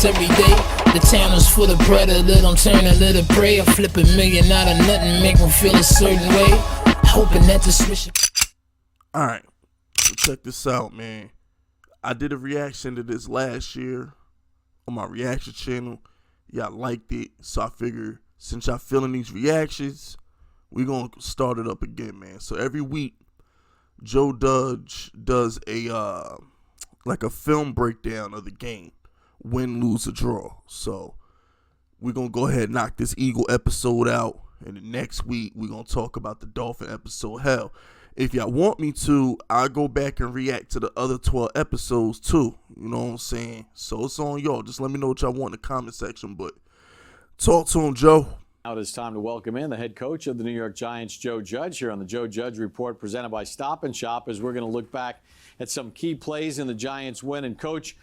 every day. The town is full of predator, don't turn a little prey. I flip $1 million out of nothing, make them feel a certain way. Hoping that the switch. Alright, so check this out, man. I did a reaction to this last year on my reaction channel. Y'all liked it, so I figured since y'all feeling these reactions, we gonna start it up again, man. So every week, Joe Judge does a like a film breakdown of the game, win, lose, or draw. So we're gonna go ahead and knock this Eagle episode out, and the next week we're gonna talk about the Dolphin episode. Hell, if y'all want me to, I'll go back and react to the other 12 episodes too. You know what I'm saying? So it's on y'all. Just let me know what y'all want in the comment section. But talk to him, Joe. Now it is time to welcome in the head coach of the New York Giants, Joe Judge, here on the Joe Judge Report presented by Stop and Shop, as we're going to look back at some key plays in the Giants win. And Coach,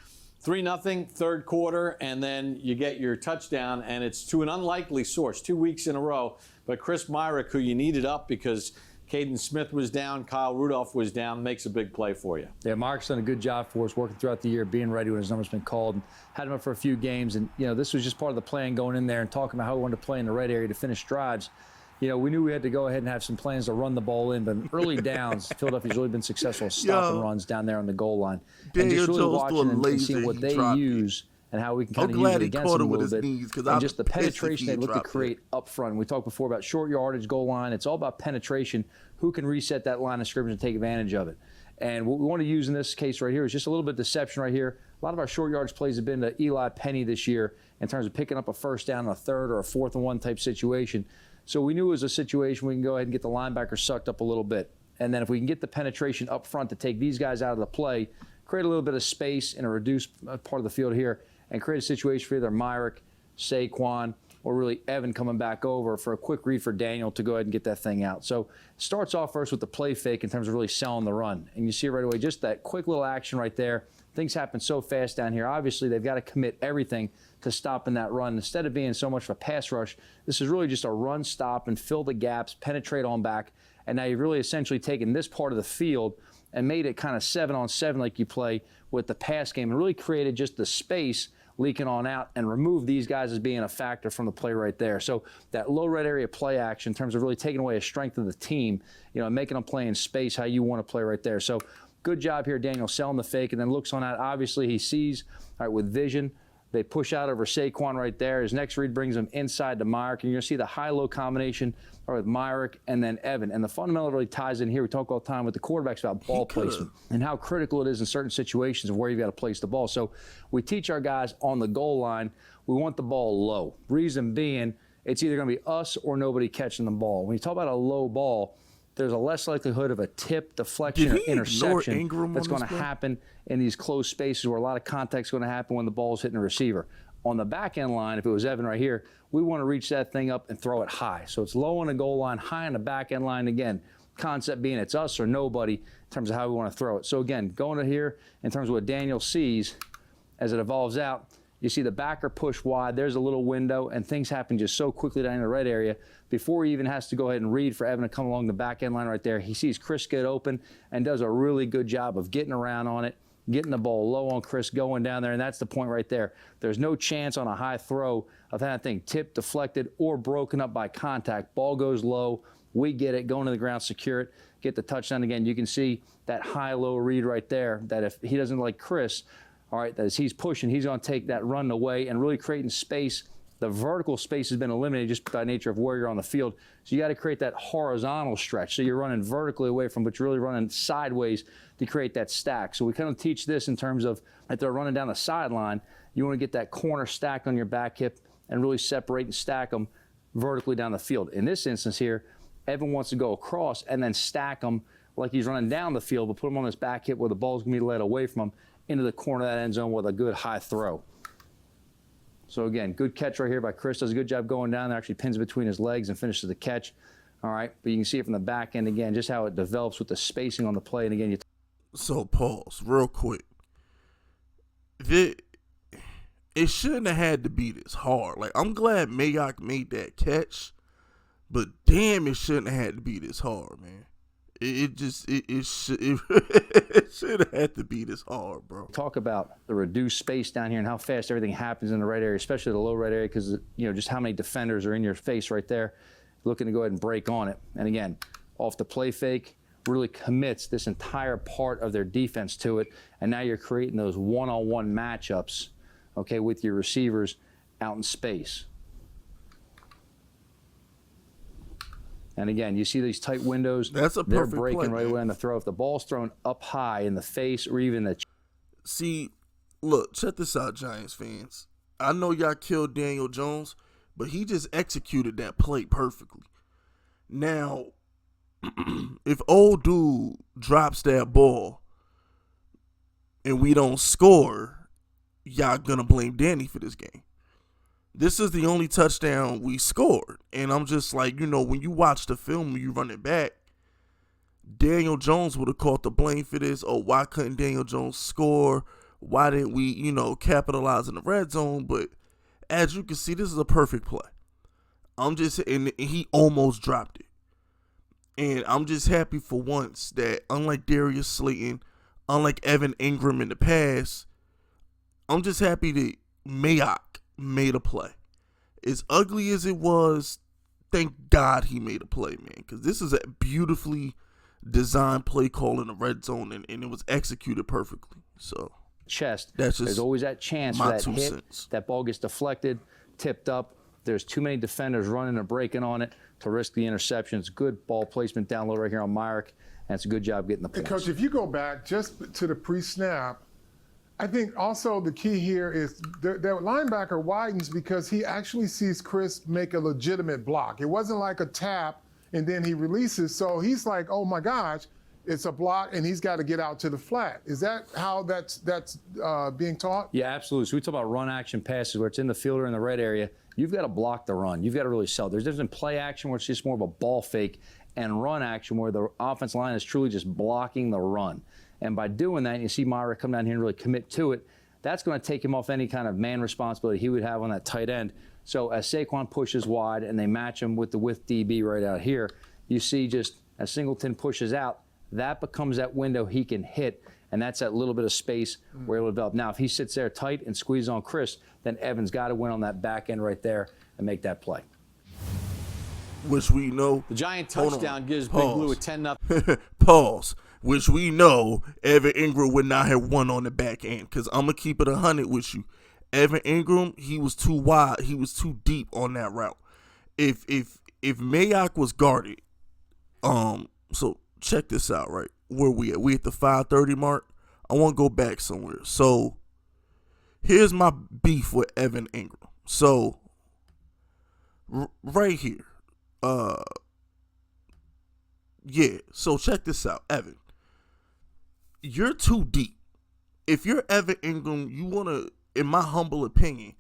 3-0, third quarter, and then you get your touchdown, and it's to an unlikely source, 2 weeks in a row. But Chris Myrick, who you needed up because Caden Smith was down, Kyle Rudolph was down, makes a big play for you. Yeah, Mark's done a good job for us working throughout the year, being ready when his number's been called. And had him up for a few games, and this was just part of the plan going in there and talking about how we wanted to play in the red area to finish drives. We knew we had to go ahead and have some plans to run the ball in, but in early downs, Philadelphia's really been successful stopping runs down there on the goal line. And just really watching and seeing what they use and how we can kind of use it against them a little bit. And just the penetration they look to create up front. We talked before about short yardage, goal line. It's all about penetration. Who can reset that line of scrimmage and take advantage of it? And what we want to use in this case right here is just a little bit of deception right here. A lot of our short yardage plays have been to Eli Penny this year in terms of picking up a first down on a third or a 4th and 1 type situation. So we knew it was a situation we can go ahead and get the linebacker sucked up a little bit. And then if we can get the penetration up front to take these guys out of the play, create a little bit of space in a reduced part of the field here, and create a situation for either Myrick, Saquon, or really Evan coming back over for a quick read for Daniel to go ahead and get that thing out. So it starts off first with the play fake in terms of really selling the run. And you see right away just that quick little action right there. Things happen so fast down here. Obviously, they've got to commit everything to stopping that run. Instead of being so much of a pass rush, this is really just a run, stop, and fill the gaps, penetrate on back. And now you've really essentially taken this part of the field and made it kind of 7-on-7 like you play with the pass game and really created just the space leaking on out and remove these guys as being a factor from the play right there. So that low red area play action in terms of really taking away a strength of the team, and making them play in space how you want to play right there. So good job here, Daniel, selling the fake and then looks on out. Obviously, he sees, all right, with vision, they push out over Saquon right there. His next read brings him inside to Myrick, and you're going to see the high-low combination with Myrick and then Evan. And the fundamental really ties in here. We talk all the time with the quarterbacks about ball placement and how critical it is in certain situations of where you've got to place the ball. So we teach our guys on the goal line, we want the ball low. Reason being, it's either going to be us or nobody catching the ball. When you talk about a low ball, there's a less likelihood of a tip, deflection, or interception that's going to happen in these closed spaces where a lot of contact is going to happen when the ball is hitting the receiver. On the back end line, if it was Evan right here, we want to reach that thing up and throw it high. So it's low on the goal line, high on the back end line. Again, concept being it's us or nobody in terms of how we want to throw it. So again, going to here in terms of what Daniel sees as it evolves out, you see the backer push wide. There's a little window, and things happen just so quickly down in the red area before he even has to go ahead and read for Evan to come along the back end line right there. He sees Chris get open and does a really good job of getting around on it, getting the ball low on Chris, going down there, and that's the point right there. There's no chance on a high throw of that thing tipped, deflected, or broken up by contact. Ball goes low. We get it, going to the ground, secure it, get the touchdown again. You can see that high-low read right there, that if he doesn't like Chris, all right, that as he's pushing, he's going to take that run away and really creating space. The vertical space has been eliminated just by nature of where you're on the field. So you got to create that horizontal stretch. So you're running vertically away from, but you're really running sideways to create that stack. So we kind of teach this in terms of if they're running down the sideline, you want to get that corner stacked on your back hip and really separate and stack them vertically down the field. In this instance here, Evan wants to go across and then stack them like he's running down the field, but put him on his back hip where the ball's going to be led away from him into the corner of that end zone with a good high throw. So again, good catch right here by Chris. Does a good job going down there, actually pins between his legs and finishes the catch. All right, but you can see it from the back end again, just how it develops with the spacing on the play. And again, so pause real quick. It shouldn't have had to be this hard. Like, I'm glad Mayock made that catch, but damn, it shouldn't have had to be this hard, man. It should have had to be this hard, bro. Talk about the reduced space down here and how fast everything happens in the right area, especially the low right area, because just how many defenders are in your face right there, looking to go ahead and break on it. And again, off the play fake, really commits this entire part of their defense to it, and now you're creating those one-on-one matchups, okay, with your receivers out in space. And again, you see these tight windows. That's a they're perfect breaking play, right man. away on the throw. If the ball's thrown up high in the face or even the See, look, check this out, Giants fans. I know y'all killed Daniel Jones, but he just executed that play perfectly. Now, if old dude drops that ball and we don't score, y'all gonna blame Danny for this game. This is the only touchdown we scored. And I'm just like, when you watch the film, when you run it back, Daniel Jones would have caught the blame for this. Oh, why couldn't Daniel Jones score? Why didn't we, capitalize in the red zone? But as you can see, this is a perfect play. And he almost dropped it. And I'm just happy for once that unlike Darius Slayton, unlike Evan Ingram in the past, I'm just happy that Mayock made a play. As ugly as it was, thank God he made a play, man. Because this is a beautifully designed play call in the red zone, and it was executed perfectly. So chest, that's just there's always that chance for my that 2 hit. cents. That ball gets deflected, tipped up. There's too many defenders running or breaking on it to risk the interception. It's good ball placement down low right here on Myrick, and it's a good job getting the points. Coach, if you go back just to the pre-snap, I think also the key here is the linebacker widens because he actually sees Chris make a legitimate block. It wasn't like a tap and then he releases. So he's like, oh my gosh, it's a block and he's got to get out to the flat. Is that how that's being taught? Yeah, absolutely. So we talk about run action passes where it's in the field or in the red area. You've got to block the run. You've got to really sell. There's different play action where it's just more of a ball fake, and run action where the offensive line is truly just blocking the run. And by doing that, you see Myra come down here and really commit to it. That's going to take him off any kind of man responsibility he would have on that tight end. So as Saquon pushes wide and they match him with the width DB right out here, you see just as Singleton pushes out, that becomes that window he can hit, and that's that little bit of space where he'll develop. Now, if he sits there tight and squeezes on Chris, then Evans got to win on that back end right there and make that play. Which we know. The Giant touchdown gives Big Blue a 10-0. Pause. Which we know Evan Ingram would not have won on the back end. Because I'm going to keep it 100 with you. Evan Ingram, he was too wide. He was too deep on that route. If Mayock was guarded, so check this out, right? Where we at? We at the 5:30 mark. I want to go back somewhere. So here's my beef with Evan Ingram. So right here. Yeah, so check this out, Evan. You're too deep. If you're Evan Ingram, you want to, in my humble opinion,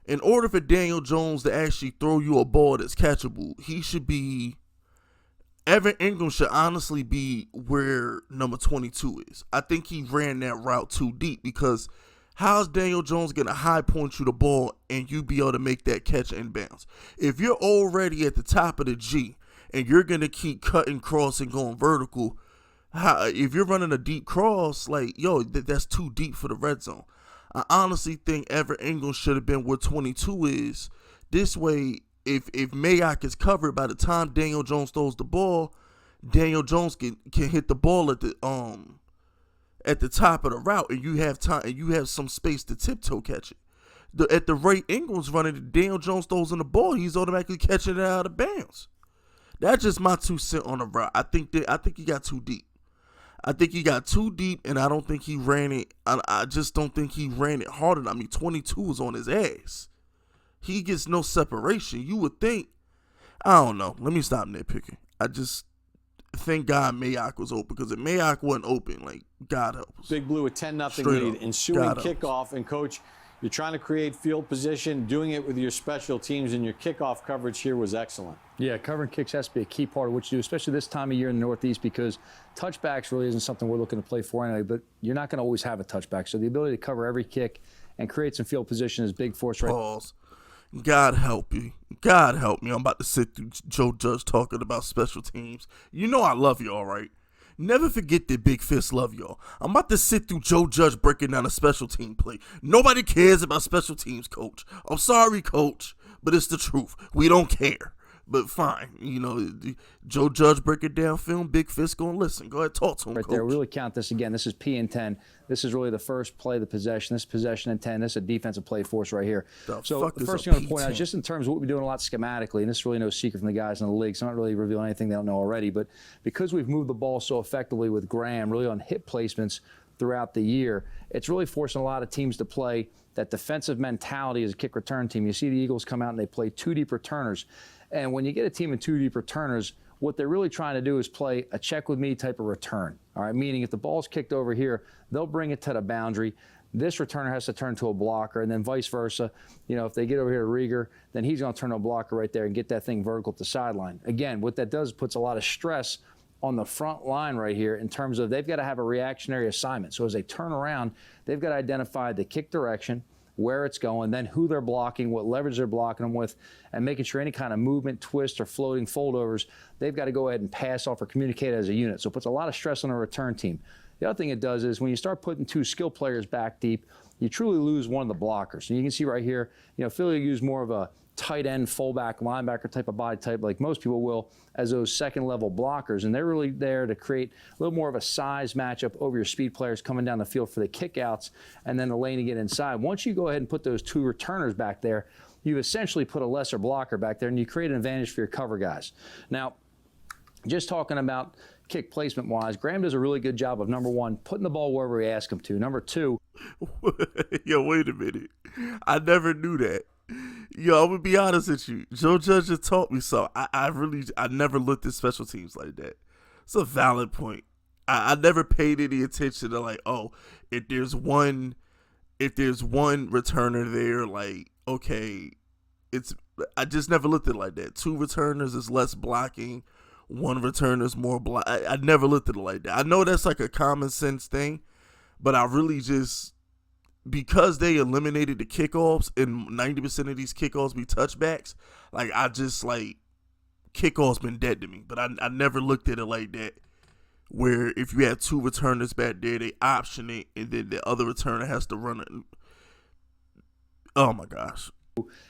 in order for Daniel Jones to actually throw you a ball that's catchable, Evan Ingram should honestly be where number 22 is. I think he ran that route too deep because how's Daniel Jones going to high point you the ball and you be able to make that catch inbounds? If you're already at the top of the G and you're going to keep cutting cross and going vertical, if you're running a deep cross, that's too deep for the red zone. I honestly think Evan Ingram should have been where 22 is. This way, if Mayock is covered, by the time Daniel Jones throws the ball, Daniel Jones can hit the ball at the top of the route, and you have time and you have some space to tiptoe catch it. At the rate Ingram's running, Daniel Jones throws in the ball, he's automatically catching it out of bounds. That's just my 2 cents on the route. I think he got too deep. And I don't think he ran it. I just don't think he ran it hard enough. I mean, 22 was on his ass. He gets no separation. You would think. I don't know. Let me stop nitpicking. I just thank God Mayock was open, because if Mayock wasn't open, God help us. Big Blue a 10-0 lead. Up. Ensuing God kickoff. And, Coach, you're trying to create field position, doing it with your special teams, and your kickoff coverage here was excellent. Yeah, covering kicks has to be a key part of what you do, especially this time of year in the Northeast, because touchbacks really isn't something we're looking to play for anyway, but you're not going to always have a touchback. So the ability to cover every kick and create some field position is big for us right now. Pause. God help you. God help me. I'm about to sit through Joe Judge talking about special teams. You know I love you, all right. Never forget that Big Fist love y'all. I'm about to sit through Joe Judge breaking down a special team play. Nobody cares about special teams, coach. I'm sorry, coach, but it's the truth. We don't care. But fine, you know, Joe Judge break it down film, Big Fist gonna listen. Go ahead, talk to him, right coach. there. Really count this again. This is P and 10. This is really the first play of the possession. This possession and 10. This is a defensive play for us right here. The first thing I want to point out, just in terms of what we're doing a lot schematically, and this is really no secret from the guys in the league, so I'm not really revealing anything they don't know already, but because we've moved the ball so effectively with Graham, really on hit placements throughout the year, it's really forcing a lot of teams to play that defensive mentality as a kick return team. You see the Eagles come out and they play 2 deep returners. And when you get a team in 2 deep returners, what they're really trying to do is play a check with me type of return. All right, meaning if the ball's kicked over here, they'll bring it to the boundary. This returner has to turn to a blocker, and then vice versa. You know, if they get over here to Rieger, then he's going to turn to a blocker right there and get that thing vertical to the sideline. Again, what that does is puts a lot of stress on the front line right here in terms of they've got to have a reactionary assignment. So as they turn around, they've got to identify the kick direction, where it's going, then who they're blocking, what leverage they're blocking them with, and making sure any kind of movement, twist, or floating foldovers, they've got to go ahead and pass off or communicate as a unit. So it puts a lot of stress on a return team. The other thing it does is when you start putting 2 skill players back deep, you truly lose one of the blockers. And you can see right here, you know, Philly use more of a tight end, fullback, linebacker type of body type like most people will as those second level blockers. And they're really there to create a little more of a size matchup over your speed players coming down the field for the kickouts and then the lane to get inside. Once you go ahead and put those 2 returners back there, you've essentially put a lesser blocker back there and you create an advantage for your cover guys. Now, just talking about kick placement wise, Graham does a really good job of, number 1, putting the ball wherever we ask him to. Number 2, Yo, wait a minute. I never knew that. Yo, I'm gonna be honest with you. Joe Judge just taught me so. I never looked at special teams like that. It's a valid point. I never paid any attention to like, oh, if there's one returner there, like, okay, I just never looked at it like that. 2 returners is less blocking. 1 returner is more block. I never looked at it like that. I know that's like a common sense thing, but I really just, because they eliminated the kickoffs and 90% of these kickoffs be touchbacks, like I just like kickoffs been dead to me. But I never looked at it like that, where if you had 2 returners back there, they option it and then the other returner has to run it. Oh my gosh.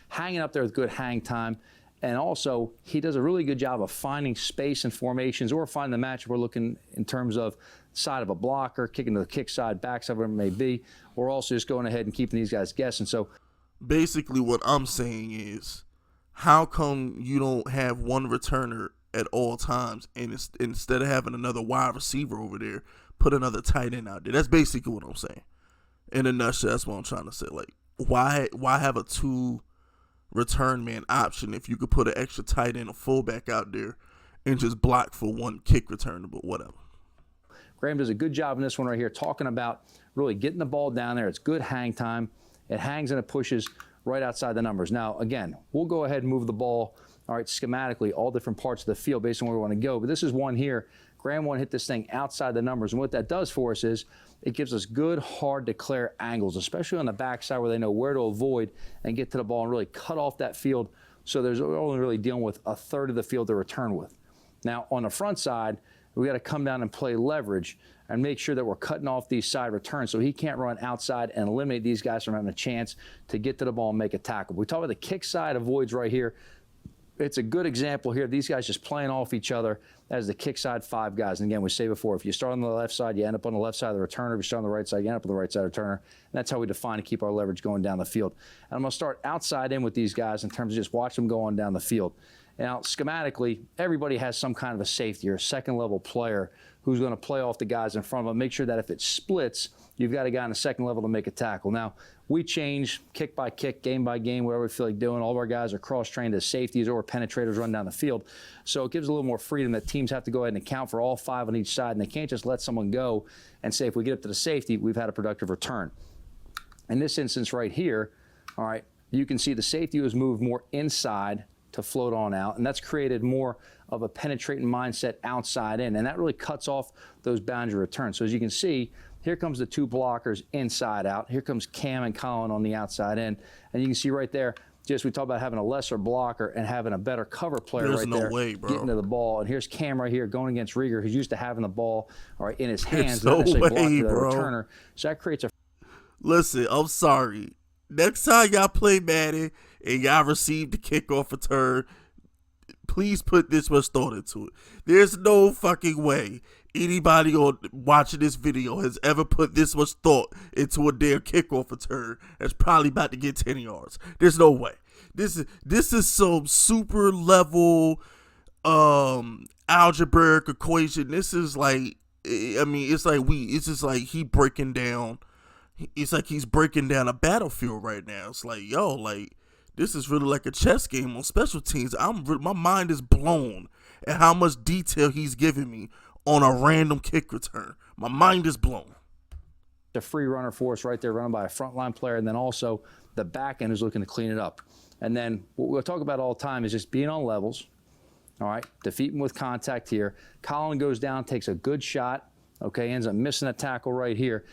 hanging up there with good hang time. And also, he does a really good job of finding space and formations or finding the match we're looking in terms of side of a blocker, kicking to the kick side, backside, whatever it may be, or also just going ahead and keeping these guys guessing. So basically what I'm saying is, how come you don't have one returner at all times and instead of having another wide receiver over there, put another tight end out there? That's basically what I'm saying. In a nutshell, that's what I'm trying to say. Like, why have a 2 return man option if you could put an extra tight end or fullback out there and just block for 1 kick return, but whatever. Graham does a good job in this one right here, talking about really getting the ball down there. It's good hang time. It hangs and it pushes right outside the numbers. Now, again, we'll go ahead and move the ball, all right, schematically, all different parts of the field based on where we want to go. But this is one here. Graham want to hit this thing outside the numbers. And what that does for us is it gives us good, hard declare angles, especially on the backside where they know where to avoid and get to the ball and really cut off that field. So there's only really dealing with a third of the field to return with. Now, on the front side, we got to come down and play leverage and make sure that we're cutting off these side returns so he can't run outside and eliminate these guys from having a chance to get to the ball and make a tackle. We talk about the kick side avoids right here. It's a good example here. These guys just playing off each other as the kick side 5 guys. And again, we say before, if you start on the left side, you end up on the left side of the returner. If you start on the right side, you end up on the right side of the returner. And that's how we define and keep our leverage going down the field. And I'm going to start outside in with these guys in terms of just watch them go on down the field. Now, schematically, everybody has some kind of a safety or a second-level player who's going to play off the guys in front of them. Make sure that if it splits, you've got a guy on the second level to make a tackle. Now, we change kick by kick, game by game, whatever we feel like doing. All of our guys are cross-trained as safeties or penetrators run down the field. So it gives a little more freedom that teams have to go ahead and account for all 5 on each side, and they can't just let someone go and say, if we get up to the safety, we've had a productive return. In this instance right here, all right, you can see the safety was moved more inside to float on out, and that's created more of a penetrating mindset outside in, and that really cuts off those boundary returns. So as you can see, here comes the 2 blockers inside out. Here comes Cam and Colin on the outside in, and you can see right there, just we talk about having a lesser blocker and having a better cover player There's right no there way, bro. getting to the ball. And here's Cam right here going against Rieger, who's used to having the ball in his hands, There's not no necessarily way, blocking the bro. returner. So that creates a Listen, I'm sorry. Next time y'all play Madden and y'all receive the kickoff return, please put this much thought into it. There's no fucking way anybody on watching this video has ever put this much thought into a damn kickoff return that's probably about to get 10 yards. There's no way. This is some super level algebraic equation. This is like, I mean, it's just like he breaking down. It's like he's breaking down a battlefield right now. It's like, yo, like, this is really like a chess game on special teams. My mind is blown at how much detail he's giving me on a random kick return. My mind is blown. The free runner for us right there, running by a frontline player, and then also the back end is looking to clean it up. And then what we'll talk about all the time is just being on levels. All right, defeat him with contact here. Colin goes down, takes a good shot. Okay, ends up missing a tackle right here.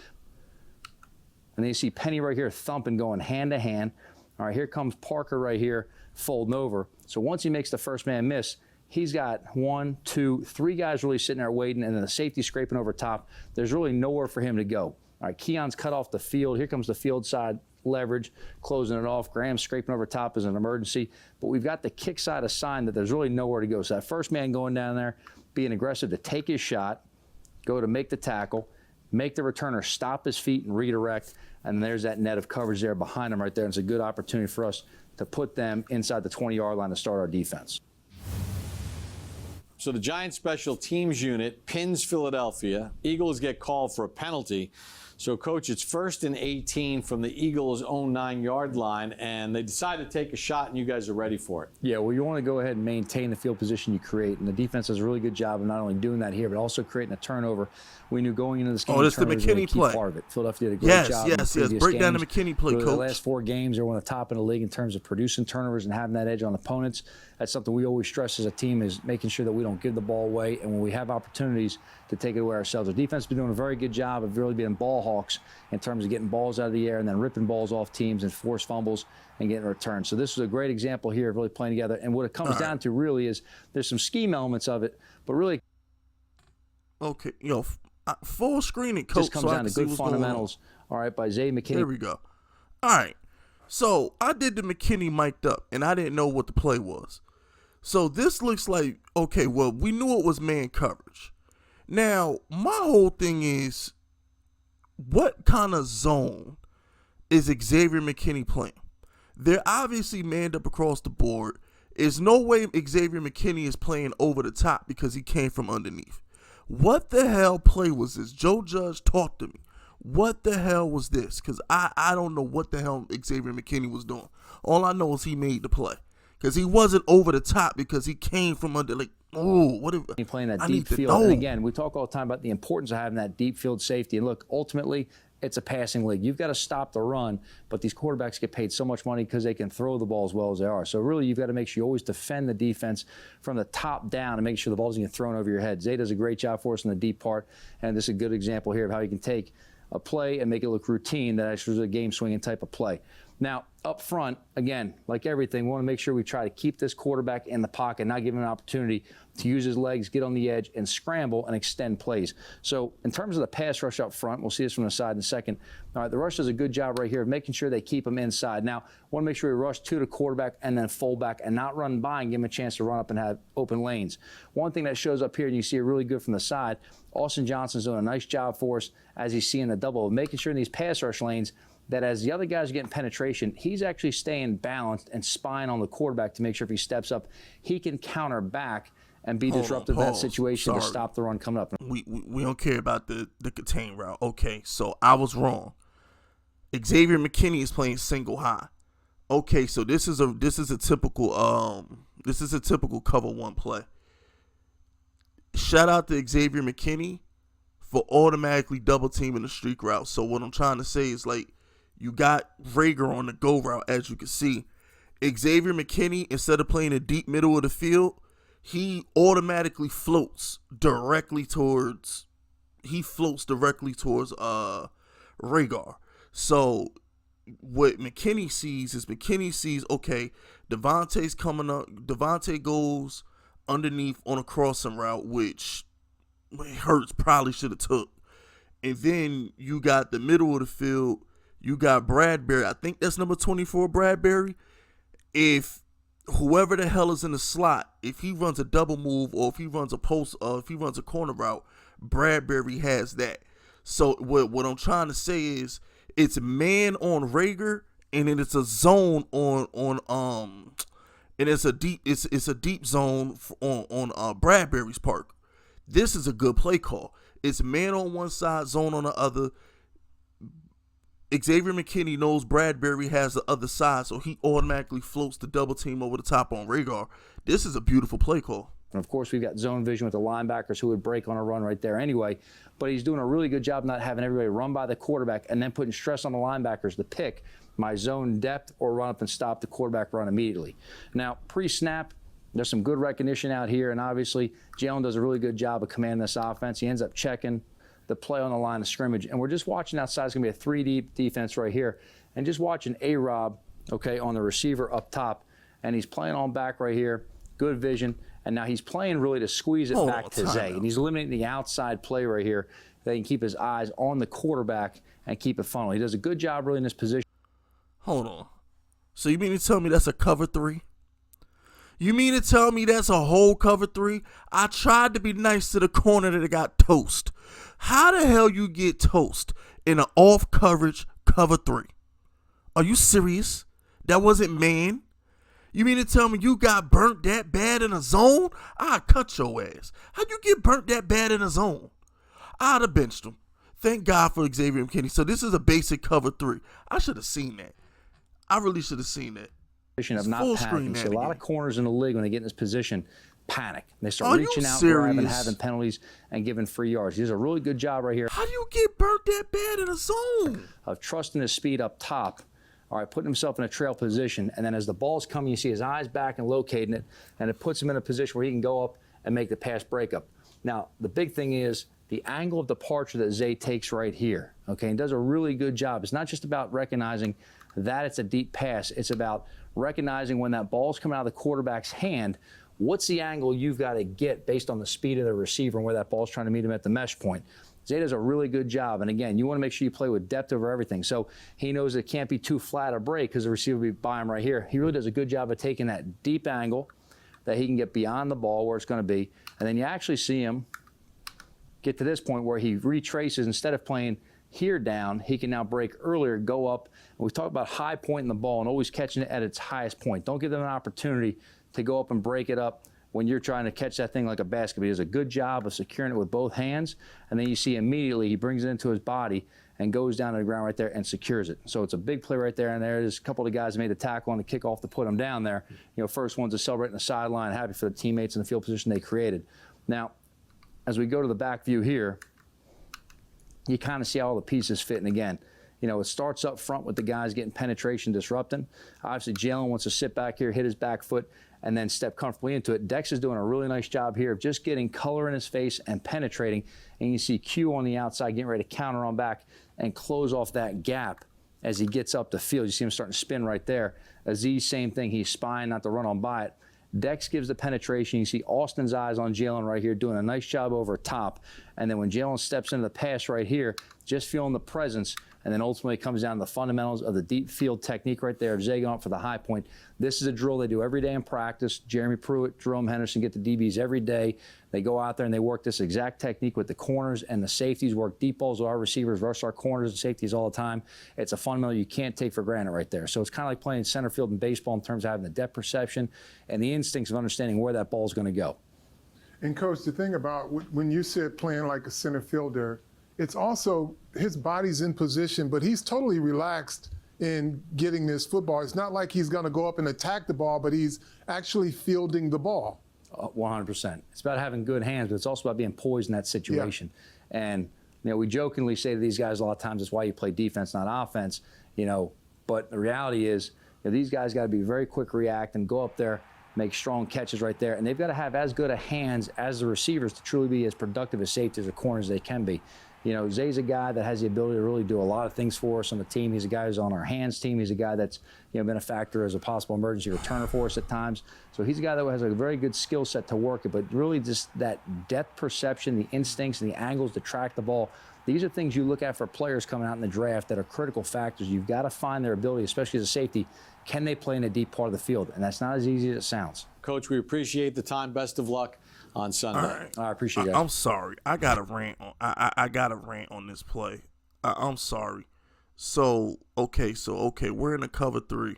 And then you see Penny right here thumping, going hand to hand. All right, here comes Parker right here folding over. So once he makes the first man miss, he's got 1, 2, 3 guys really sitting there waiting, and then the safety scraping over top. There's really nowhere for him to go. All right, Keon's cut off the field. Here comes the field side leverage, closing it off. Graham's scraping over top as an emergency. But we've got the kick side assigned that there's really nowhere to go. So that first man going down there, being aggressive to take his shot, go to make the tackle, make the returner stop his feet and redirect. And there's that net of coverage there behind him right there. And it's a good opportunity for us to put them inside the 20-yard line to start our defense. So the Giants special teams unit pins Philadelphia. Eagles get called for a penalty. So, Coach, it's 1st and 18 from the Eagles' own 9-yard line, and they decide to take a shot, and you guys are ready for it. Yeah, well, you want to go ahead and maintain the field position you create, and the defense does a really good job of not only doing that here, but also creating a turnover. We knew going into this game, this is the turnovers were a McKinney key play. part of it. Philadelphia did a great job. Yes. Break down the McKinney play, Really, Coach. the last 4 games, they're one of the top in the league in terms of producing turnovers and having that edge on opponents. That's something we always stress as a team, is making sure that we don't give the ball away, and when we have opportunities to take it away ourselves. Our defense has been doing a very good job of really being ball hawks in terms of getting balls out of the air and then ripping balls off teams and force fumbles and getting returns. So this was a great example here of really playing together. And what it comes down to really is there's some scheme elements of it, but really Okay, full screening, Coach. just comes down to good fundamentals. All right, by Zay McKinney. There we go. All right. So I did the McKinney mic'd up, and I didn't know what the play was. So this looks like, okay, well, we knew it was man coverage. Now, my whole thing is, what kind of zone is Xavier McKinney playing? They're obviously manned up across the board. There's no way Xavier McKinney is playing over the top because he came from underneath. What the hell play was this? Joe Judge, talk to me. What the hell was this? Because I don't know what the hell Xavier McKinney was doing. All I know is he made the play. Because he wasn't over the top because he came from under, like, what if playing that I deep need to field. know. And again, we talk all the time about the importance of having that deep field safety. And look, ultimately, it's a passing league. You've got to stop the run, but these quarterbacks get paid so much money because they can throw the ball as well as they are. So really, you've got to make sure you always defend the defense from the top down and make sure the ball doesn't get thrown over your head. Zay does a great job for us in the deep part, and this is a good example here of how you can take a play and make it look routine that actually is a game-swinging type of play. Now, up front, again, like everything, we want to make sure we try to keep this quarterback in the pocket, not give him an opportunity to use his legs, get on the edge, and scramble and extend plays. So in terms of the pass rush up front, we'll see this from the side in a second. All right, the rush does a good job right here of making sure they keep him inside. Now, want to make sure we rush to the quarterback and then full back and not run by and give him a chance to run up and have open lanes. One thing that shows up here, and you see it really good from the side, Austin Johnson's doing a nice job for us as he's seeing the double, of making sure in these pass rush lanes that as the other guys are getting penetration, he's actually staying balanced and spying on the quarterback to make sure if he steps up, he can counter back and be disruptive in that situation to stop the run coming up. We don't care about the contain route. Okay, so I was wrong. Xavier McKinney is playing single high. Okay, so this is a typical cover one play. Shout out to Xavier McKinney for automatically double teaming the streak route. So what I'm trying to say is, like, you got Rager on the go route, as you can see. Xavier McKinney, instead of playing the deep middle of the field, he automatically floats directly towards Rhaegar. So what McKinney sees is okay, Devontae's coming up. Devontae goes underneath on a crossing route, which Hurts probably should have took. And then you got the middle of the field. You got Bradbury. I think that's number 24, Bradbury. If whoever the hell is in the slot, if he runs a double move or if he runs a post or if he runs a corner route, Bradbury has that. So what I'm trying to say is it's man on Rager and then it's a zone on and it's a deep zone on Bradbury's part. This is a good play call. It's man on one side, zone on the other. Xavier McKinney knows Bradbury has the other side, so he automatically floats the double team over the top on Rager. This is a beautiful play call. And of course, we've got zone vision with the linebackers who would break on a run right there anyway. But he's doing a really good job not having everybody run by the quarterback and then putting stress on the linebackers to pick my zone depth or run up and stop the quarterback run immediately. Now, pre-snap, there's some good recognition out here, and obviously Jalen does a really good job of commanding this offense. He ends up checking the play on the line of scrimmage, and we're just watching outside. It's going to be a 3-deep defense right here, and just watching A-Rob, okay, on the receiver up top, and he's playing on back right here, good vision, and now he's playing really to squeeze it back to Zay, and he's eliminating the outside play right here that he can keep his eyes on the quarterback and keep it funnel. He does a good job really in this position. Hold on. So you mean to tell me that's a cover 3? You mean to tell me that's a whole cover 3? I tried to be nice to the corner that got toast. How the hell you get toast in an off coverage cover 3? Are you serious? That wasn't man? You mean to tell me you got burnt that bad in a zone? I'd cut your ass. How'd you get burnt that bad in a zone? I'd have benched him. Thank God for Xavier McKinney. So this is a basic cover 3. I should have seen that. I really should have seen that. Of not panicking. See, a lot of corners in the league, when they get in this position, panic. They start reaching out, grabbing, having penalties, and giving free yards. He does a really good job right here. How do you get burnt that bad in a zone? Of trusting his speed up top. All right, putting himself in a trail position, and then as the ball's coming, you see his eyes back and locating it, and it puts him in a position where he can go up and make the pass breakup. Now, the big thing is the angle of departure that Zay takes right here, okay, and does a really good job. It's not just about recognizing that it's a deep pass. It's about recognizing when that ball's coming out of the quarterback's hand, what's the angle you've got to get based on the speed of the receiver and where that ball's trying to meet him at the mesh point. Zay does a really good job. And again, you want to make sure you play with depth over everything. So he knows it can't be too flat a break because the receiver will be by him right here. He really does a good job of taking that deep angle that he can get beyond the ball where it's going to be. And then you actually see him get to this point where he retraces. Instead of playing here down, he can now break earlier, go up. And we talk about high pointing the ball and always catching it at its highest point. Don't give them an opportunity to go up and break it up when you're trying to catch that thing like a basket. He does a good job of securing it with both hands, and then you see immediately he brings it into his body and goes down to the ground right there and secures it. So it's a big play right there, and there's a couple of the guys that made the tackle on the kickoff to put him down there. You know, first ones to celebrate on the sideline, happy for the teammates in the field position they created. Now, as we go to the back view here, you kind of see all the pieces fitting again. You know, it starts up front with the guys getting penetration, disrupting. Obviously, Jalen wants to sit back here, hit his back foot, and then step comfortably into it. Dex is doing a really nice job here of just getting color in his face and penetrating. And you see Q on the outside getting ready to counter on back and close off that gap as he gets up the field. You see him starting to spin right there. Aziz, same thing. He's spying not to run on by it. Dex gives the penetration. You see Austin's eyes on Jalen right here doing a nice job over top. And then when Jalen steps into the pass right here, just feeling the presence, and then ultimately it comes down to the fundamentals of the deep field technique right there of Zay going up for the high point. This is a drill they do every day in practice. Jeremy Pruitt, Jerome Henderson get the DBs every day. They go out there and they work this exact technique with the corners and the safeties, work deep balls with our receivers, rush our corners and safeties all the time. It's a fundamental you can't take for granted right there. So it's kind of like playing center field in baseball in terms of having the depth perception and the instincts of understanding where that ball is going to go. And Coach, the thing about when you said playing like a center fielder, it's also his body's in position, but he's totally relaxed in getting this football. It's not like he's going to go up and attack the ball, but he's actually fielding the ball. 100%. It's about having good hands, but it's also about being poised in that situation. Yeah. And, you know, we jokingly say to these guys a lot of times, it's why you play defense, not offense, you know, but the reality is, you know, these guys got to be very quick react and go up there, make strong catches right there. And they've got to have as good a hands as the receivers to truly be as productive as safeties or corners as they can be. You know, Zay's a guy that has the ability to really do a lot of things for us on the team. He's a guy who's on our hands team. He's a guy that's, you know, been a factor as a possible emergency returner for us at times. So he's a guy that has a very good skill set to work it, but really just that depth perception, the instincts and the angles to track the ball. These are things you look at for players coming out in the draft that are critical factors. You've got to find their ability, especially as a safety. Can they play in a deep part of the field? And that's not as easy as it sounds. Coach, we appreciate the time. Best of luck on Sunday. All right. I appreciate it. I'm sorry. I got a rant on. I got a rant on this play. I'm sorry. So okay, we're in a cover 3.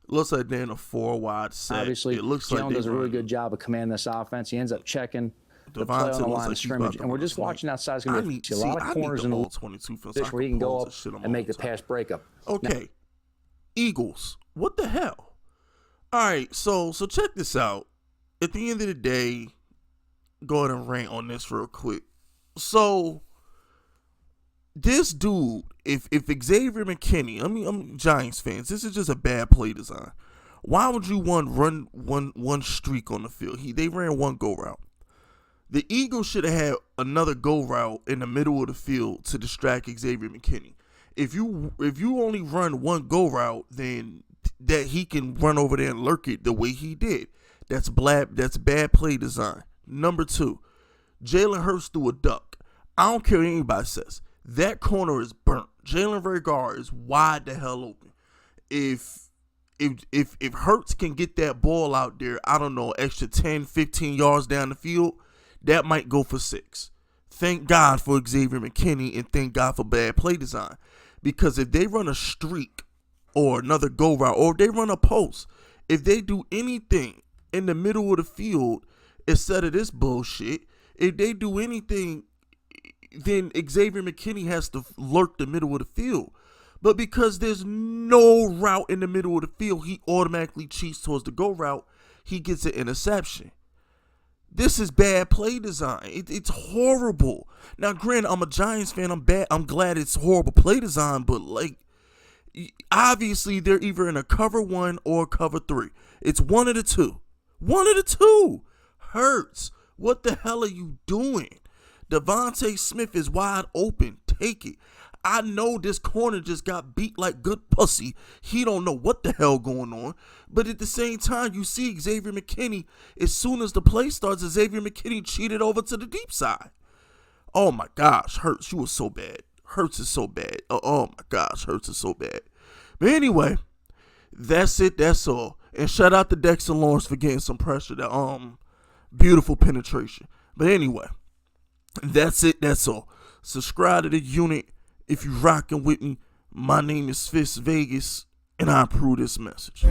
Looks like they're in a 4 wide set. Obviously, it looks Jalen like does a really good job of commanding this offense. He ends up checking the play on the line of scrimmage, and we're just watching outside. It's going to be a lot of corners in the all 22 position where he can go up and make the pass breakup. Okay, now, Eagles, what the hell? All right, so check this out. At the end of the day, go ahead and rant on this real quick. So this dude, if Xavier McKinney, I'm Giants fans, this is just a bad play design. Why would you run one streak on the field? They ran one go route. The Eagles should have had another go route in the middle of the field to distract Xavier McKinney. If you only run one go route, then that he can run over there and lurk it the way he did. That's bad play design. Number 2, Jalen Hurts threw a duck. I don't care what anybody says. That corner is burnt. Jalen Reagor is wide the hell open. If Hurts can get that ball out there, I don't know, extra 10, 15 yards down the field, that might go for 6. Thank God for Xavier McKinney and thank God for bad play design. Because if they run a streak or another go route or if they run a post, if they do anything in the middle of the field instead of this bullshit, if they do anything, then Xavier McKinney has to lurk the middle of the field. But because there's no route in the middle of the field, he automatically cheats towards the go route. He gets an interception. This is bad play design. It's horrible. Now, granted, I'm a Giants fan. I'm glad it's horrible play design, but like, obviously they're either in a cover 1 or cover 3. It's one of the two. One of the two. Hurts. What the hell are you doing? Devontae Smith is wide open. Take it. I know this corner just got beat like good pussy. He don't know what the hell going on. But at the same time, you see Xavier McKinney, as soon as the play starts, Xavier McKinney cheated over to the deep side. Oh my gosh, Hurts, you were so bad. Hurts is so bad. Oh my gosh, Hurts is so bad. But anyway, that's it. That's all. And shout out to Dexter Lawrence for getting some pressure. That beautiful penetration. But anyway, that's it. That's all. Subscribe to the unit. If you rocking with me, my name is Fist Vegas, and I approve this message.